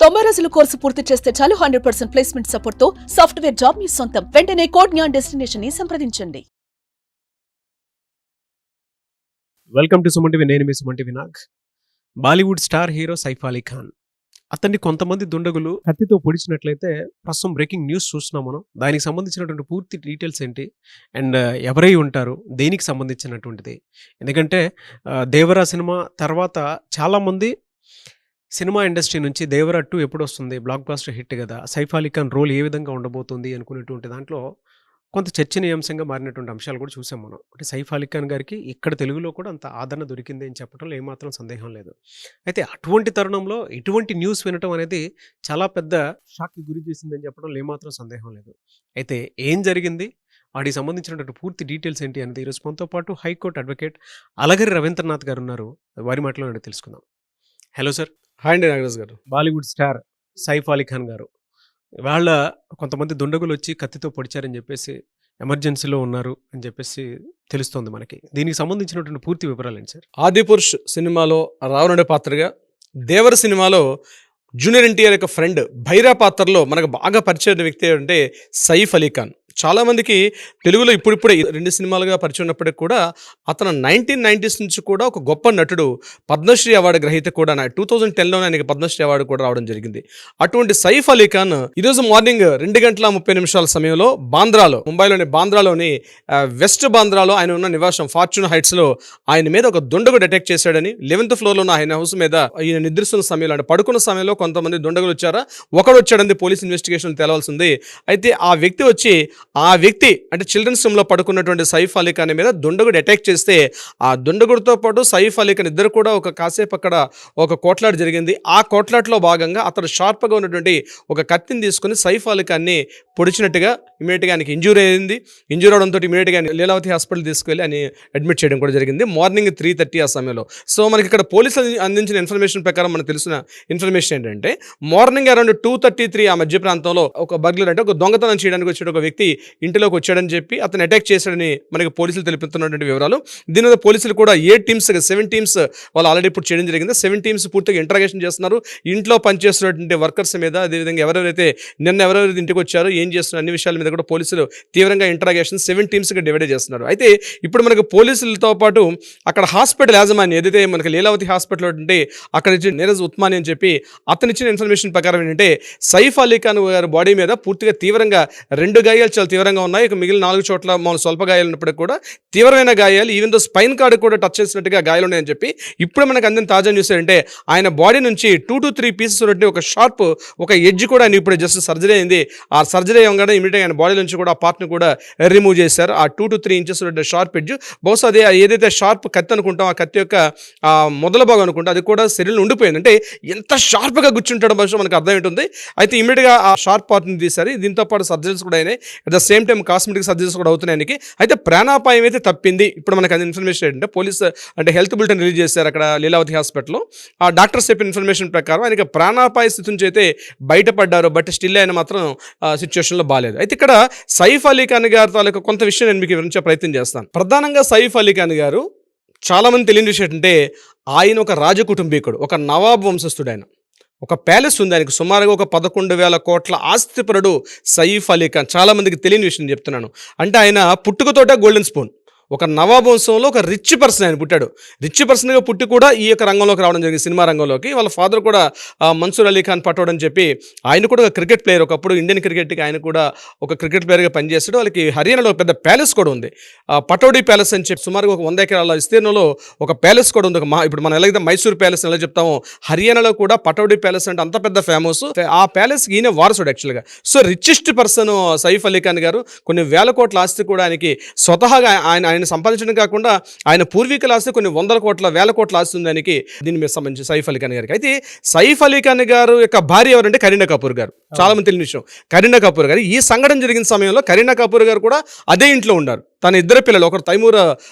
90 రోజుల కోర్సు పూర్తి చేస్తే చాలు 100% ప్లేస్మెంట్ సపోర్ట్ తో సాఫ్ట్వేర్ జాబ్ మీ సొంతం. వెంటనే కోడ్ జ్ఞాన్ డెస్టినేషన్ ని సంప్రదించండి. Welcome to Suman TV. నేను మీ Suman TV Nag. Bollywood star hero Saif Ali Khan అతన్ని కొంతమంది దుండగులు కత్తితో పొడిచినట్లయితే ప్రస్తుతం బ్రేకింగ్ న్యూస్ చూస్తున్నాం మనం. దానికి సంబంధించినటువంటి పూర్తి డీటెయిల్స్ ఏంటి అండ్ ఎవరై ఉంటారు, దేనికి సంబంధించినటువంటిది. ఎందుకంటే దేవరా సినిమా తర్వాత చాలామంది సినిమా ఇండస్ట్రీ నుంచి దేవరా 2 ఎప్పుడు వస్తుంది, బ్లాక్ బాస్టర్ హిట్ కదా, సైఫ్ అలీ ఖాన్ రోల్ ఏ విధంగా ఉండబోతుంది అనుకునేటువంటి దాంట్లో కొంత చర్చనీయాంశంగా మారినటువంటి అంశాలు కూడా చూసాం మనం. అంటే సైఫ్ అలీ ఖాన్ గారికి ఇక్కడ తెలుగులో కూడా అంత ఆదరణ దొరికింది అని చెప్పడంలో ఏమాత్రం సందేహం లేదు. అయితే అటువంటి తరుణంలో ఇటువంటి న్యూస్ వినటం అనేది చాలా పెద్ద షాక్కి గురి చేసిందని చెప్పడంలో ఏమాత్రం సందేహం లేదు. అయితే ఏం జరిగింది, వాటికి సంబంధించినటువంటి పూర్తి డీటెయిల్స్ ఏంటి అనేది ఈరోజు మనతో పాటు హైకోర్టు అడ్వకేట్ అలగిరి రవీంద్రనాథ్ గారు ఉన్నారు. వారి మాటలో తెలుసుకుందాం. Hello sir. హాయ్ అండి నాగరాజ్ గారు. బాలీవుడ్ స్టార్ సైఫ్ అలీ ఖాన్ గారు వాళ్ళ కొంతమంది దుండగులు వచ్చి కత్తితో పొడిచారని చెప్పేసి ఎమర్జెన్సీలో ఉన్నారు అని చెప్పేసి తెలుస్తోంది మనకి. దీనికి సంబంధించినటువంటి పూర్తి వివరాలు ఏంటి సార్? ఆదిపురుష్ సినిమాలో రావణుడి పాత్రగా, దేవర సినిమాలో జూనియర్ ఎన్టీఆర్ యొక్క ఫ్రెండ్ భైరా పాత్రలో మనకు బాగా పరిచయం వ్యక్తి అంటే సైఫ్ అలీ ఖాన్. చాలామందికి తెలుగులో ఇప్పుడిప్పుడే 2 సినిమాలుగా పరిచయం ఉన్నప్పటికీ కూడా అతను 1990s నుంచి కూడా ఒక గొప్ప నటుడు, పద్మశ్రీ అవార్డు గ్రహీత కూడా. 2010లోనే ఆయనకి పద్మశ్రీ అవార్డు కూడా రావడం జరిగింది. అటువంటి సైఫ్ అలీ ఖాన్ ఈరోజు మార్నింగ్ 2:30 సమయంలో బాంద్రాలో, ముంబైలోని బాంద్రాలోని వెస్ట్ బాంద్రాలో ఆయన ఉన్న నివాసం ఫార్చ్యూన్ హైట్స్లో ఆయన మీద ఒక దుండగుడు అటాక్ చేశాడని, 11th ఫ్లోర్లో ఉన్న ఆయన హౌస్ మీద ఈయన నిద్రిస్తున్న సమయంలో, అంటే పడుకున్న సమయంలో కొంతమంది దుండగులు వచ్చారా, ఒకడు వచ్చాడని పోలీస్ ఇన్వెస్టిగేషన్ తేలవలసింది. అయితే ఆ వ్యక్తి అంటే చిల్డ్రన్స్ రూమ్లో పడుకున్నటువంటి సైఫ్ అలీ ఖాన్ మీద దుండగుడు అటాక్ చేస్తే ఆ దుండగుడితో పాటు సైఫ్ అలీ ఖాన్ ఇద్దరు కూడా ఒక కాసేపు అక్కడ ఒక కోట్లాట జరిగింది. ఆ కోట్లాటలో భాగంగా అతను షార్ప్గా ఉన్నటువంటి ఒక కత్తిని తీసుకుని సైఫ్ అలీ ఖాన్ని పొడిచినట్టుగా ఇమీడియట్గా ఆయనకి ఇంజూరీ అయింది. ఇంజూరీ అవడంతో ఇమీడియట్గా లీలావతి హాస్పిటల్ తీసుకెళ్ళి ఆయన అడ్మిట్ చేయడం కూడా జరిగింది మార్నింగ్ 3:30 ఆ సమయంలో. సో మనకి ఇక్కడ పోలీసులు అందించిన ఇన్ఫర్మేషన్ ప్రకారం మనకు తెలిసిన ఇన్ఫర్మేషన్ ఏంటంటే మార్నింగ్ అరౌండ్ 2:33 ఆ మధ్య ప్రాంతంలో ఒక బర్గ్లర్ అంటే ఒక దొంగతనం చేయడానికి వచ్చే ఒక వ్యక్తి ఇంటిలోకి వచ్చాడని చెప్పి అతను అటాక్ చేశాడని మనకి పోలీసులు తెలుపుతున్నటువంటి వివరాలు. దీని మీద పోలీసులు కూడా 7 టీమ్స్ వాళ్ళు ఆల్రెడీ ఇప్పుడు చేయడం జరిగింది. 7 టీమ్స్ పూర్తిగా ఇంటరాగేషన్ చేస్తున్నారు. ఇంట్లో పనిచేస్తున్నటువంటి వర్కర్స్ మీద, అదేవిధంగా ఎవరెవరైతే ఇంటికి వచ్చారో, ఏం చేస్తున్నారు, అన్ని విషయాల మీద కూడా పోలీసులు తీవ్రంగా ఇంటరాగేషన్ 7 టీమ్స్గా డివైడ్ చేస్తున్నారు. అయితే ఇప్పుడు మనకు పోలీసులతో పాటు అక్కడ హాస్పిటల్ యాజమాన్యం ఏదైతే మనకి లీలావతి హాస్పిటల్ ఉంటే అక్కడ నీరజ్ ఉత్మాని అని చెప్పి అతను ఇచ్చిన ఇన్ఫర్మేషన్ ప్రకారం ఏంటంటే సైఫ్ అలీ ఖాన్ గారి బాడీ మీద పూర్తిగా తీవ్రంగా 2 గాయాలు చాలా తీవ్రంగా ఉన్నాయి. ఇక మిగిలిన 4 చోట్ల స్వల్ప గాయాలు ఉన్నప్పటికీ కూడా తీవ్రమైన గాయాలు, ఈవెన్ దో స్పైన్ కార్డు కూడా టచ్ చేసినట్టుగా గాయాలు ఉన్నాయని చెప్పి ఇప్పుడు మనకు అందిన తాజా న్యూస్ ఏంటంటే ఆయన బాడీ నుంచి 2 to 3 పీసెస్ ఉన్నట్టు ఒక షార్ప్ ఒక ఎడ్జ్ కూడా ఆయన ఇప్పుడు జస్ట్ సర్జరీ అయింది. ఆ సర్జరీ అవ్వగానే ఇమీడియట్గా ఆయన బాడీ నుంచి కూడా ఆ పార్ట్ని కూడా రిమూవ్ చేశారు. ఆ 2 to 3 ఇంచెస్ ఉన్నట్టు షార్ప్ ఎడ్జ్, బహుశా అదే ఏదైతే షార్ప్ కత్తి అనుకుంటాం, ఆ కత్తి యొక్క మొదల భాగం అనుకుంటాం, అది కూడా శరీరంలో ఉండిపోయింది. అంటే ఎంత షార్ప్గా గుచ్చుంటాడో బహుశా మనకు అర్థం ఉంటుంది. అయితే ఇమీడియట్గా ఆ షార్ప్ పార్ట్ని తీశారు. దీంతో పాటు సర్జరీస్ కూడా అయినాయి. At the same time cosmetic surgeries కూడా అవుతున్నాయి. అయితే ప్రాణాపాయం అయితే తప్పింది. ఇప్పుడు మనకు అది ఇన్ఫర్మేషన్ ఏంటంటే పోలీస్ అంటే హెల్త్ బులెటిన్ రిలీజ్ చేశారు అక్కడ లీలావతి హాస్పిటల్లో. ఆ డాక్టర్స్ చెప్పిన ఇన్ఫర్మేషన్ ప్రకారం ఆయనకి ప్రాణాపాయ స్థితి నుంచి అయితే బయటపడ్డారు. బట్ స్టిల్ ఆయన మాత్రం సిచ్యువేషన్లో బాగాలేదు. అయితే ఇక్కడ సైఫ్ అలీ ఖాన్ గారి తాలూకు కొంత విషయం నేను మీకు వివరించే ప్రయత్నం చేస్తాను. ప్రధానంగా సైఫ్ అలీ ఖాన్ గారు చాలామంది తెలియని విషయం ఏంటంటే ఆయన ఒక రాజకుటుంబీకుడు, ఒక నవాబ్ వంశస్థుడు. ఆయన ఒక ప్యాలెస్ ఉంది, ఆయనకు సుమారుగా ఒక 11,000 కోట్ల ఆస్తిపరుడు సైఫ్ అలీ ఖాన్. చాలామందికి తెలియని విషయం చెప్తున్నాను. అంటే ఆయన పుట్టుకతోటే గోల్డెన్ స్పూన్, ఒక నవాబ్ వంశంలో ఒక రిచ్ పర్సన్ ఆయన పుట్టాడు. రిచ్ పర్సన్గా పుట్టి కూడా ఈ యొక్క రంగంలోకి రావడం జరిగింది, సినిమా రంగంలోకి. వాళ్ళ ఫాదర్ కూడా మన్సూర్ అలీ ఖాన్ పటోడ్ అని చెప్పి ఆయన కూడా ఒక క్రికెట్ ప్లేయర్. ఒకప్పుడు ఇండియన్ క్రికెట్కి ఆయన కూడా ఒక క్రికెట్ ప్లేయర్గా పనిచేస్తాడు. వాళ్ళకి హర్యానాలో పెద్ద ప్యాలెస్ కూడా ఉంది, పటోడీ ప్యాలెస్ అని చెప్పి సుమారుగా ఒక 100 ఎకరాల విస్తీర్ణంలో ఒక ప్యాలెస్ కూడా ఉంది. ఇప్పుడు మనం ఎలాగైతే మైసూర్ ప్యాలెస్ ఎలా చెప్తామో, హర్యానాలో కూడా పటోడీ ప్యాలెస్ అంటే అంత పెద్ద ఫేమస్. ఆ ప్యాలెస్కి ఈయన వారసుడు యాక్చువల్గా. So richest person Saif Ali Khan గారు. కొన్ని వేల కోట్ల ఆస్తి కూడా ఆయనకి స్వతహాగా ఆయన సంపాదించడం కాకుండా ఆయన పూర్వీకుల ఆస్తి కొన్ని 100 కోట్ల 1000 కోట్ల ఆస్తి ఉంది ఆయనకి. దీని మీద సంబంధించి సైఫ్ అలీ ఖాన్ గారికి. అయితే సైఫ్ అలీ ఖాన్ గారు యొక్క భార్య ఎవరంటే కరీనా కపూర్ గారు. చాలా మంది తెలియని విషయం, కరీనా కపూర్ గారు. ఈ సంఘటన జరిగిన సమయంలో కరీనా కపూర్ గారు కూడా అదే ఇంట్లో ఉన్నారు. తన ఇద్దరు పిల్లలు, ఒకరు తైమూర్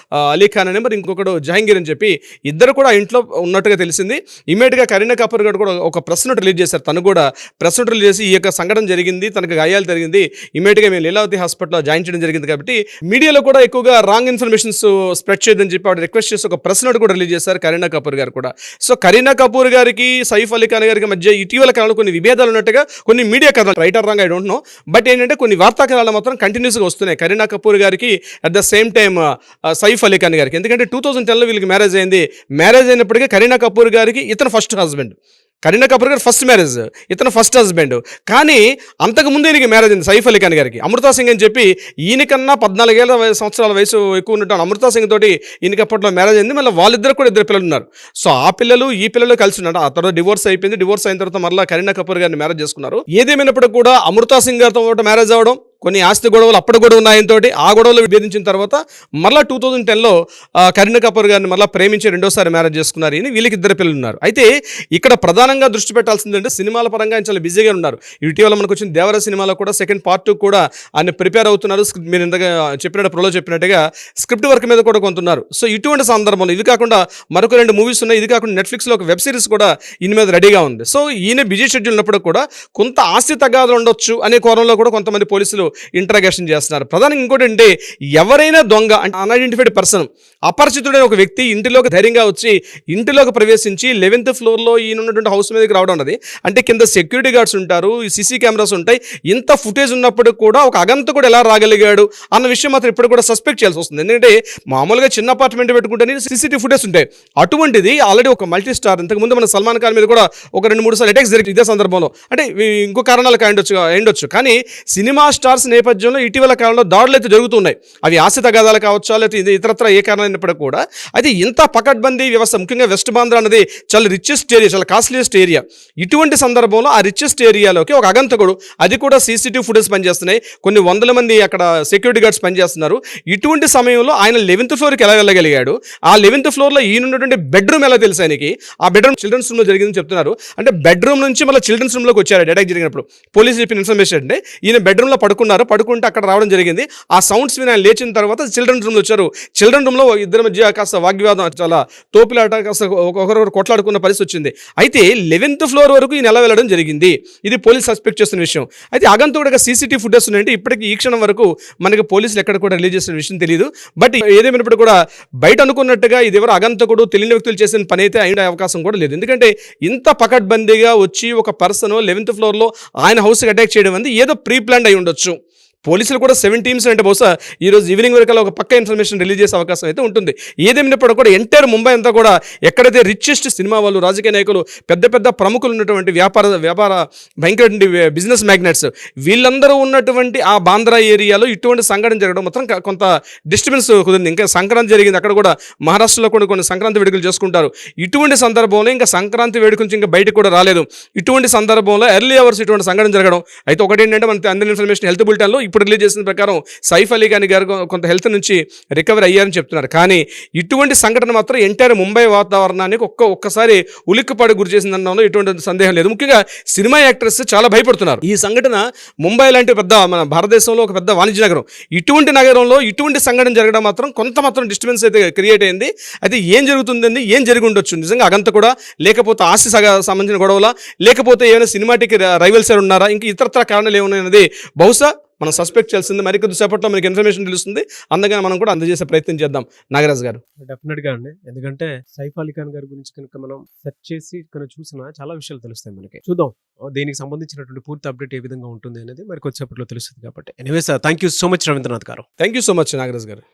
అలీ ఖాన్ అని, మరి ఇంకొకడు జహాంగీర్ అని చెప్పి ఇద్దరు కూడా ఇంట్లో ఉన్నట్టుగా తెలిసింది. ఇమీడియట్గా కరీనా కపూర్ గారు కూడా ఒక ప్రెస్ నోట్ రిలీజ్ చేశారు. తను కూడా ప్రెస్ నోట్ రిలీజ్ చేసి ఈ యొక్క సంఘటన జరిగింది, తనకు గాయాలు జరిగింది, ఇమీడియట్గా మేము లీలావతి హాస్పిటల్లో జాయిన్ చేయడం జరిగింది కాబట్టి మీడియాలో కూడా ఎక్కువగా రాంగ్ ఇన్ఫర్మేషన్స్ స్ప్రెడ్ చేయదని చెప్పి ఆవిడ రిక్వెస్ట్ చేసి ఒక ప్రెస్ నోట్ కూడా రిలీజ్ చేశారు కరీనా కపూర్ గారు కూడా. సో కరీనా కపూర్ గారికి సైఫ్ అలీ ఖాన్ గారికి మధ్య ఇటీవల కాలంలో కొన్ని విభేదాలు ఉన్నట్టుగా కొన్ని మీడియా కథలు, right are wrong I don't know, but ఏంటంటే కొన్ని వార్తా కథనాలు మాత్రం కంటిన్యూస్గా వస్తున్నాయి కరీనా కపూర్ గారికి at the same time Saif Ali Khan గారికి. ఎందుకంటే 2010లో వీళ్ళకి మ్యారేజ్ అయింది. మ్యారేజ్ అయినప్పటికీ కరీనా కపూర్ గారికి ఇతను ఫస్ట్ హస్బెండ్, కరీనా కపూర్ గారు ఫస్ట్ మ్యారేజ్, ఇతను ఫస్ట్ హస్బెండ్. కానీ అంతకుముందు ఈయనకి మ్యారేజ్ అయింది సైఫ్ అలీ ఖాన్ గారికి. అమృతా సింగ్ అని చెప్పి ఈయనకన్నా 14 సంవత్సరాల వయసు ఎక్కువ ఉన్నట్టు అమృతా సింగ్ తోటి ఈయనకి అప్పట్లో మ్యారేజ్ అయింది. మళ్ళీ వాళ్ళిద్దరు కూడా ఇద్దరు పిల్లలు ఉన్నారు. సో ఆ పిల్లలు ఈ పిల్లలు కలిసి ఉన్నారు. ఆ తర్వాత డివోర్స్ అయిపోయింది. డివోర్స్ అయిన తర్వాత మళ్ళీ కరీనా కపూర్ గారిని మ్యారేజ్ చేసుకున్నారు. ఏదేమైనప్పటికీ కూడా అమృతా సింగ్ గారితో మ్యారేజ్ అవ్వడం, కొన్ని ఆస్తి గొడవలు అప్పుడు కూడా ఉన్నాయంతో ఆ గొడవలు విభేదించిన తర్వాత మళ్ళీ 2010లో కరీనా కపూర్ గారిని మళ్ళీ ప్రేమించి రెండోసారి మ్యారేజ్ చేసుకున్నారు. వీళ్ళకి ఇద్దరు పిల్లలు ఉన్నారు. అయితే ఇక్కడ ప్రధానంగా దృష్టి పెట్టాల్సిందంటే సినిమాల పరంగా ఆయన చాలా బిజీగా ఉన్నారు. ఇటీవల మనకు వచ్చిన దేవర సినిమాలో కూడా సెకండ్ పార్ట్ 2 కూడా ఆయన ప్రిపేర్ అవుతున్నారు. మీరు ఇంతగా చెప్పినట్టు ప్రోలో చెప్పినట్టుగా స్క్రిప్ట్ వర్క్ మీద కూడా కొంటున్నారు. సో ఇటువంటి సందర్భంలో ఇది కాకుండా మరొక 2 మూవీస్ ఉన్నాయి. ఇది కాకుండా నెట్ఫ్లిక్స్లో ఒక వెబ్ సిరీస్ కూడా ఈయన మీద రెడీగా ఉంది. సో ఈయన బిజీ షెడ్యూల్ ఉన్నప్పుడు కూడా కొంత ఆస్తి తగాదాలు ఉండొచ్చు అనే కోణంలో కూడా కొంతమంది పోలీసులు ఇంట్రాగేషన్ చేస్తున్నారు. ప్రధానంగా ఇంకోటి అంటే ఎవరైనా దొంగ అంటే అన్ఐడెంటిఫైడ్ పర్సన్, అపరిచితుడైన ఒక వ్యక్తి ఇంటిలోకి ధైర్యంగా వచ్చి ఇంటిలోకి ప్రవేశించి 11th ఫ్లోర్లో ఈయన ఉన్నటువంటి హౌస్ మీదకి రావడం అన్నది అంటే కింద సెక్యూరిటీ గార్డ్స్ ఉంటారు, సీసీ కెమెరాస్ ఉంటాయి, ఇంత ఫుటేజ్ ఉన్నప్పుడు కూడా ఒక అగంతకుడు ఎలా రాగలిగాడు అన్న విషయం మాత్రం ఇప్పుడు కూడా సస్పెక్ట్ చేయాల్సి వస్తుంది. ఎందుకంటే మామూలుగా చిన్న అపార్ట్మెంట్ పెట్టుకుంటే సీసీటీవీ ఫుటేజ్ ఉంటాయి. అటువంటిది ఆల్రెడీ ఒక మల్టీ స్టార్, ఇంతకుముందు మన సల్మాన్ ఖాన్ మీద కూడా ఒక 2-3 సార్లు అటాక్స్ జరిగింది ఇదే సందర్భంలో. అంటే ఇంకో కారణాలు అయ్యుండొచ్చు. కానీ సినిమా స్టార్స్ నేపథ్యంలో ఇటీవల కాలంలో దాడులు అయితే జరుగుతున్నాయి. అవి ఆస్తి తగాదాలు కావచ్చు, లేకపోతే ఇతరత్ర ఏ కారణం అయినప్పుడు కూడా అయితే ఇంత పకడ్బందీ వ్యవస్థ, ముఖ్యంగా వెస్ట్ బాంద్రా అనేది చాలా రిచెస్ట్ ఏరియా, చాలా కాస్ట్లీయెస్ట్ ఏరియా. ఇటువంటి సందర్భంలో ఆ రిచెస్ట్ ఏరియాలోకి ఒక అగంతకుడు, అది కూడా సీసీటీవీ ఫుటేజ్ పనిచేస్తున్నాయి, కొన్ని 100 మంది అక్కడ సెక్యూరిటీ గార్డ్స్ పనిచేస్తున్నారు. ఇటువంటి సమయంలో ఆయన 11th ఫ్లోర్కి ఎలా వెళ్ళగలిగాడు, ఆ 11th ఫ్లోర్లో ఈయన ఉన్నటువంటి బెడ్రూమ్ ఎలా తెలుసు ఆయనకి, ఆ బెడ్రూమ్ చిల్డ్రన్స్ రూమ్లో జరిగిందని చెప్తున్నారు. అంటే బెడ్రూమ్ నుంచి మళ్ళీ చిల్డ్రన్స్ రూమ్లోకి వచ్చారు అటాక్ జరిగినప్పుడు. పోలీసు చెప్పిన ఇన్ఫర్మేషన్ అంటే ఈయన బెడ్రూమ్లో పడుకుంటే అక్కడ రావడం జరిగింది. ఆ సౌండ్స్ విని ఆయన లేచిన తర్వాత చిల్డ్రన్స్ రూమ్లో వచ్చారు. చిల్డ్రన్ రూమ్లో ఇద్దరి మధ్య కాస్త వాగ్వివాదం, చాలా తోపులాట, కాస్త ఒకరొకరు కొట్లాడుకున్న పరిస్థితి వచ్చింది. అయితే 11th ఫ్లోర్ వరకు ఈయన ఎలా వెళ్ళడం జరిగింది, ఇది పోలీసు సస్పెక్ట్ చేస్తున్న విషయం. అయితే అగంతకుడిగా సీసీటీవీ ఫుటేజ్ ఉన్నాయంటే ఇప్పటికీ ఈ క్షణం వరకు మనకి పోలీసులు ఎక్కడ కూడా రిలీజ్ చేసిన విషయం తెలియదు. బట్ ఏదేమైనప్పుడు కూడా బయట అనుకున్నట్టుగా ఇది ఎవరు అగంతకుడు తెలియని వ్యక్తులు చేసిన పని అయితే అయిన అవకాశం కూడా లేదు. ఎందుకంటే ఇంత పకడ్బందీగా వచ్చి ఒక పర్సన్ 11th ఫ్లోర్లో ఆయన హౌస్కి అటాక్ చేయడం అనేది ఏదో ప్రీ ప్లాన్ అయి ఉండొచ్చు. పోలీసులు కూడా 7 టీమ్స్ అంటే బహుశా ఈరోజు ఈవినింగ్ వరకు ఒక పక్క ఇన్ఫర్మేషన్ రిలీజ్ చేసే అవకాశం అయితే ఉంటుంది. ఏదేమైనప్పుడు కూడా ఎంటైర్ ముంబై అంతా కూడా ఎక్కడైతే రిచెస్ట్ సినిమా వాళ్ళు, రాజకీయ నాయకులు, పెద్ద పెద్ద ప్రముఖులు ఉన్నటువంటి వ్యాపార భయంకర బిజినెస్ మ్యాగ్నెట్స్ వీళ్ళందరూ ఉన్నటువంటి ఆ బాంద్రా ఏరియాలో ఇటువంటి సంఘటన జరగడం మాత్రం కొంత డిస్టర్బెన్స్ కుదిరింది. ఇంకా సంక్రాంతి జరిగింది, అక్కడ కూడా మహారాష్ట్రలో కూడా కొన్ని సంక్రాంతి వేడుకలు చేసుకుంటారు. ఇటువంటి సందర్భంలో ఇంకా సంక్రాంతి వేడుక నుంచి ఇంకా బయటకు కూడా రాలేదు. ఇటువంటి సందర్భంలో ఎర్లీ అవర్స్ ఇటువంటి సంఘటన జరగడం. అయితే ఒకటి ఏంటంటే మనకి అందిన ఇన్ఫర్మేషన్ హెల్త్ బులెటిన్లో ఇప్పుడు రిలీజ్ చేసిన ప్రకారం సైఫ్ అలీ ఖాన్ గారు కొంత హెల్త్ నుంచి రికవర్ అయ్యారని చెప్తున్నారు. కానీ ఇటువంటి సంఘటన మాత్రం ఎంటైర్ ముంబై వాతావరణానికి ఒక్కసారి ఉలిక్కిపాటు గురి చేసిందనడంలో ఎటువంటి సందేహం లేదు. ముఖ్యంగా సినిమా యాక్టర్స్ చాలా భయపడుతున్నారు. ఈ సంఘటన ముంబై లాంటి పెద్ద మన భారతదేశంలో ఒక పెద్ద వాణిజ్య నగరం, ఇటువంటి నగరంలో ఇటువంటి సంఘటన జరగడం మాత్రం కొంత మాత్రం డిస్టర్బెన్స్ అయితే క్రియేట్ అయింది. అయితే ఏం జరుగుతుందండి, ఏం జరిగి ఉండొచ్చు, నిజంగా అగంత కూడా, లేకపోతే ఆస్తి సంబంధించిన గొడవలా, లేకపోతే ఏమైనా సినిమాటిక్ రైవల్స్ ఉన్నారా, ఇంకా ఇతరత్ర కారణాలు ఏమున్నాయన్నది బహుశా మనం సస్పెక్ట్ చేయాల్సింది. మరికొద్ది సేపట్లో మనకి ఇన్ఫర్మేషన్ తెలుస్తుంది. అందుకని మనం కూడా అందజేసే ప్రయత్నం చేద్దాం. నాగరాజ్ గారు, డెఫినెట్గా అండి, ఎందుకంటే సైఫ్ అలీ ఖాన్ గారి గురించి కనుక మనం సెర్చ్ చేసి కనుక చూసినా చాలా విషయాలు తెలుస్తాయి మనకి. చూద్దాం దీనికి సంబంధించినటువంటి పూర్తి అప్డేట్ ఏ విధంగా ఉంటుంది అనేది మరి కొద్దిసేపట్లో తెలుస్తుంది. కాబట్టి anyways thank you so much Ravindranath garu. Thank you so much Nagaraj గారు.